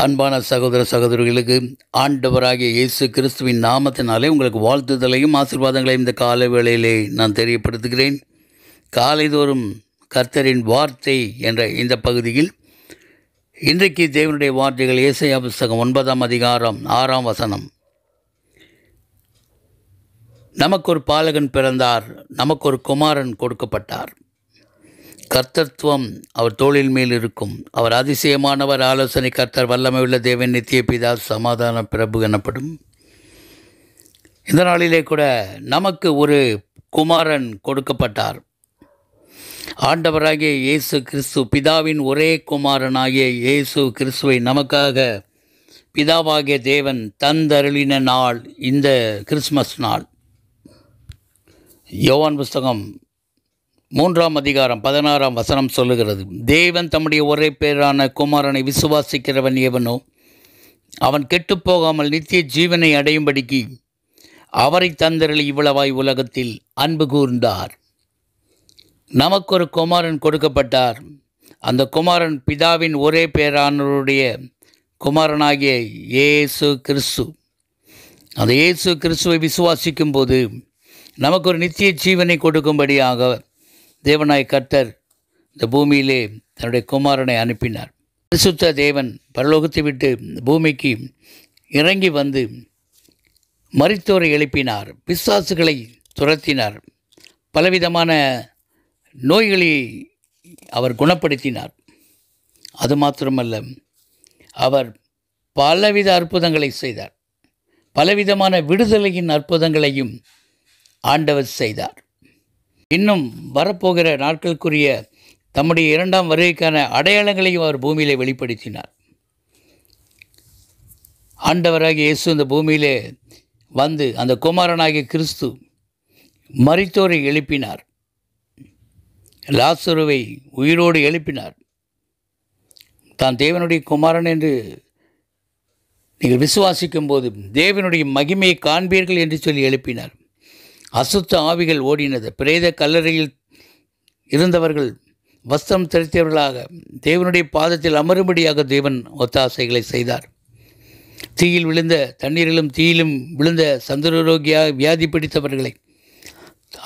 அன்பான சகோதர சகோதரிகளுக்கு ஆண்டவராகிய இயேசு கிறிஸ்துவின் நாமத்தினாலே உங்களுக்கு வாழ்த்துதலையும் ஆசீர்வாதங்களையும் இந்த கால வேளையிலே நான் தெரியப்படுத்துகிறேன். காலைதோறும் கர்த்தரின் வார்த்தை என்ற இந்த பகுதியில் இன்றைக்கு தேவனுடைய வார்த்தைகள் ஏசாயா புஸ்தகம் 9ஆம் அதிகாரம் 6ஆம் வசனம். நமக்கு ஒரு பாலகன் பிறந்தார், நமக்கு ஒரு குமாரன் கொடுக்கப்பட்டார். கர்த்தத்துவம் அவர் தோளின் மேல் இருக்கும். அவர் அதிசயமானவர், ஆலோசனை கர்த்தர், வல்லமை உள்ள தேவன், நித்திய பிதா, சமாதான பிரபு எனப்படும். இந்த நாளிலே கூட நமக்கு ஒரு குமாரன் கொடுக்கப்பட்டார். ஆண்டவராகிய இயேசு கிறிஸ்து, பிதாவின் ஒரே குமாரனாகிய இயேசு கிறிஸ்துவை நமக்காக பிதாவாகிய தேவன் தந்தருளின நாள் இந்த கிறிஸ்மஸ் நாள். யோவான் புஸ்தகம் 3ஆம் அதிகாரம் 16ஆம் வசனம் சொல்லுகிறது, தேவன் தம்முடைய ஒரே பேரான குமாரனை விசுவாசிக்கிறவன் எவனோ அவன் கெட்டுப்போகாமல் நித்திய ஜீவனை அடையும்படிக்கு அவரை தந்தருளி இவ்வளவாய் உலகத்தில் அன்பு கூர்ந்தார். நமக்கு ஒரு குமாரன் கொடுக்கப்பட்டார். அந்த குமாரன் பிதாவின் ஒரே பேரானவருடைய குமாரனாகிய இயேசு கிறிஸ்து. அந்த இயேசு கிறிஸ்துவை விசுவாசிக்கும் போது நமக்கு ஒரு நித்திய ஜீவனை கொடுக்கும்படியாக தேவனாய் கர்த்தர் இந்த பூமியிலே தன்னுடைய குமாரனை அனுப்பினார். பரிசுத்த தேவன் பரலோகத்தை விட்டு பூமிக்கு இறங்கி வந்து மரித்தோரை எழுப்பினார், பிசாசுகளை துரத்தினார், பலவிதமான நோய்களை அவர் குணப்படுத்தினார். அது மாத்திரமல்ல, அவர் பலவித அற்புதங்களை செய்தார். பலவிதமான விடுதலையின் அற்புதங்களையும் ஆண்டவர் செய்தார். இன்னும் வரப்போகிற நாட்களுக்குரிய தம்முடைய 2ஆம் வருகைக்கான அடையாளங்களையும் அவர் பூமியிலே வெளிப்படுத்தினார். ஆண்டவராகிய இயேசு இந்த பூமியிலே வந்து அந்த குமாரனாகிய கிறிஸ்து மரித்தோரை எழுப்பினார், லாசருவை உயிரோடு எழுப்பினார். தான் தேவனுடைய குமாரன் என்று நீங்கள் விசுவாசிக்கும் போது தேவனுடைய மகிமையை காண்பீர்கள் என்று சொல்லி எழுப்பினார். அசுத்த ஆவிகள் ஓடினது. பிரேத கல்லறையில் இருந்தவர்கள் வஸ்திரம் தரித்தவர்களாக தேவனுடைய பாதத்தில் அமரும்படியாக தேவன் ஒத்தாசைகளை செய்தார். தீயில் விழுந்த, தண்ணீரிலும் தீயிலும் விழுந்த சந்திரரோகியாக வியாதி பிடித்தவர்களை,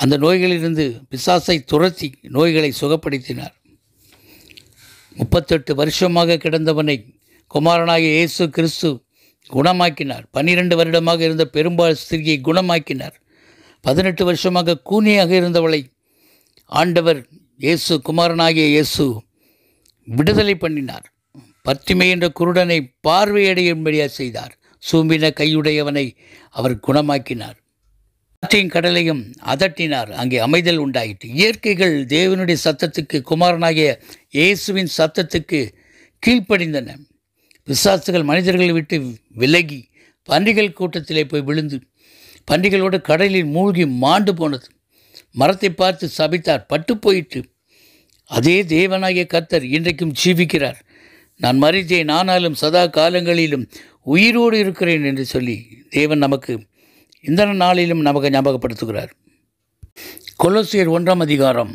அந்த நோய்களிலிருந்து பிசாசை துரத்தி நோய்களை சுகப்படுத்தினார். 38 வருஷமாக கிடந்தவனை குமாரனாகிய இயேசு கிறிஸ்து குணமாக்கினார். 12 வருடமாக இருந்த பெரும்பால் ஸ்திரியை குணமாக்கினார். 18 வருஷமாக கூனியாக இருந்தவளை ஆண்டவர் இயேசு, குமாரனாகிய இயேசு விடுதலை பண்ணினார். பத்திமை என்ற குருடனை பார்வையடையும்படியாக செய்தார். சூம்பின கையுடையவனை அவர் குணமாக்கினார். காற்றையும் கடலையும் அதட்டினார், அங்கே அமைதல் உண்டாயிற்று. இயற்கைகள் தேவனுடைய சத்தத்துக்கு, குமாரனாகிய இயேசுவின் சத்தத்துக்கு கீழ்ப்படிந்தன. பிசாசுகள் மனிதர்களை விட்டு விலகி பன்றிகள் கூட்டத்திலே போய் விழுந்து பன்றிகளோடு கடலில் மூழ்கி மாண்டு போனது. மரத்தை பார்த்து சபித்தார், பட்டு போயிற்று. அதே தேவனாகிய கர்த்தர் இன்றைக்கும் ஜீவிக்கிறார். நான் மரித்தேன், ஆனாலும் சதா காலங்களிலும் உயிரோடு இருக்கிறேன் என்று சொல்லி தேவன் நமக்கு இந்த நாளிலும் நமக்கு ஞாபகப்படுத்துகிறார். கொலோசியர் 1ஆம் அதிகாரம்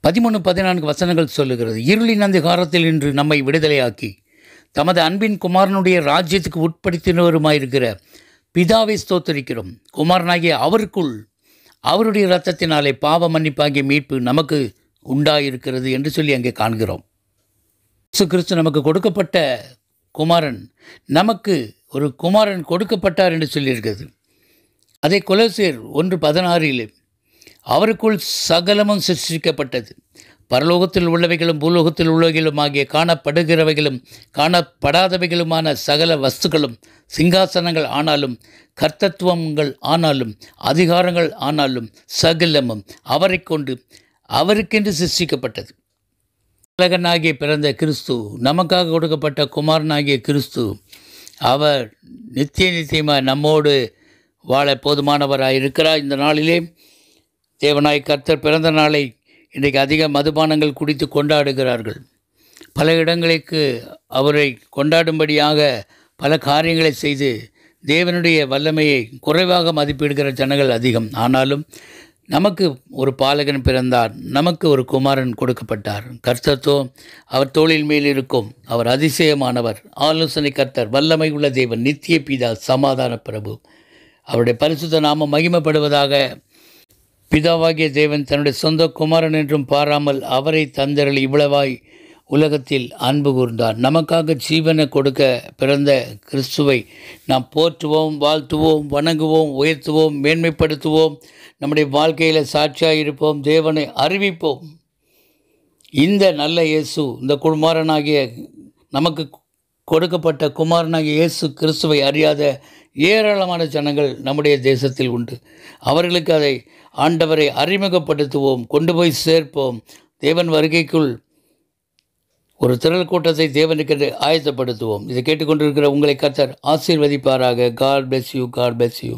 13-14 வசனங்கள் சொல்லுகிறது, இருளின் அந்தகாரத்தில் இன்று நம்மை விடுதலையாக்கி தமது அன்பின் குமாரனுடைய ராஜ்யத்துக்கு உட்படுத்தினவருமாயிருக்கிற பிதாவை ஸ்தோத்தரிக்கிறோம். குமாரனாகிய அவருக்குள் அவருடைய இரத்தத்தினாலே பாவ மன்னிப்பாகிய மீட்பு நமக்கு உண்டாயிருக்கிறது என்று சொல்லி அங்கே காண்கிறோம். இயேசு கிறிஸ்து நமக்கு கொடுக்கப்பட்ட குமாரன், நமக்கு ஒரு குமாரன் கொடுக்கப்பட்டார் என்று சொல்லியிருக்கிறது. அதே கொலோசியர் 1:16 அவருக்குள் சகலமும் சிருஷ்டிக்கப்பட்டது, பரலோகத்தில் உள்ளவைகளும் பூலோகத்தில் உள்ளவைகளும் ஆகிய காணப்படுகிறவைகளும் காணப்படாதவைகளுமான சகல வஸ்துக்களும், சிங்காசனங்கள் ஆனாலும் கர்த்தத்துவங்கள் ஆனாலும் அதிகாரங்கள் ஆனாலும் சகலமும் அவரை கொண்டு அவருக்கென்று சிருஷ்டிக்கப்பட்டது. உலகனாகிய பிறந்த கிறிஸ்து, நமக்காக கொடுக்கப்பட்ட குமாரனாகிய கிறிஸ்து, அவர் நித்தியமாக நம்மோடு வாழ போதுமானவராக இருக்கிறார். இந்த நாளிலே தேவனாய் கர்த்தர் பிறந்த நாளை இன்றைக்கு அதிக மதுபானங்கள் குடித்து கொண்டாடுகிறார்கள். பல இடங்களுக்கு அவரை கொண்டாடும்படியாக பல காரியங்களை செய்து தேவனுடைய வல்லமையை குறைவாக மதிப்பிடுகிற ஜனங்கள் அதிகம். ஆனாலும் நமக்கு ஒரு பாலகன் பிறந்தார், நமக்கு ஒரு குமாரன் கொடுக்கப்பட்டார். கர்த்தத்தோ அவர் தோளின் மேல் இருக்கும். அவர் அதிசயமானவர், ஆலோசனை கர்த்தர், வல்லமை உள்ள தேவன், நித்திய பிதா, சமாதான பிரபு. அவருடைய பரிசுத்த நாமம் மகிமைப்படுவதாக. பிதாவாகிய தேவன் தன்னுடைய சொந்த குமாரன் என்றும் பாராமல் அவரை தந்தரளி இவ்வளவாய் உலகத்தில் அன்பு கூர்ந்தார். நமக்காக ஜீவனை கொடுக்க பிறந்த கிறிஸ்துவை நாம் போற்றுவோம், வாழ்த்துவோம், வணங்குவோம், உயர்த்துவோம், மேன்மைப்படுத்துவோம். நம்முடைய வாழ்க்கையில் சாட்சியாக இருப்போம், தேவனை அறிவிப்போம். இந்த நல்ல இயேசு, இந்த குமாரனாகிய நமக்கு கொடுக்கப்பட்ட குமாரனாகிய இயேசு கிறிஸ்துவை அறியாத ஏராளமான ஜனங்கள் நம்முடைய தேசத்தில் உண்டு. அவர்களுக்கு அதை ஆண்டவரை அறிமுகப்படுத்துவோம், கொண்டு போய் சேர்ப்போம். தேவன் வருகைக்குள் ஒரு திரள் கூட்டத்தை தேவனுக்கு ஆயத்தப்படுத்துவோம். இதை கேட்டுக்கொண்டிருக்கிற உங்களை கர்த்தர் ஆசீர்வதிப்பாராக. God bless you.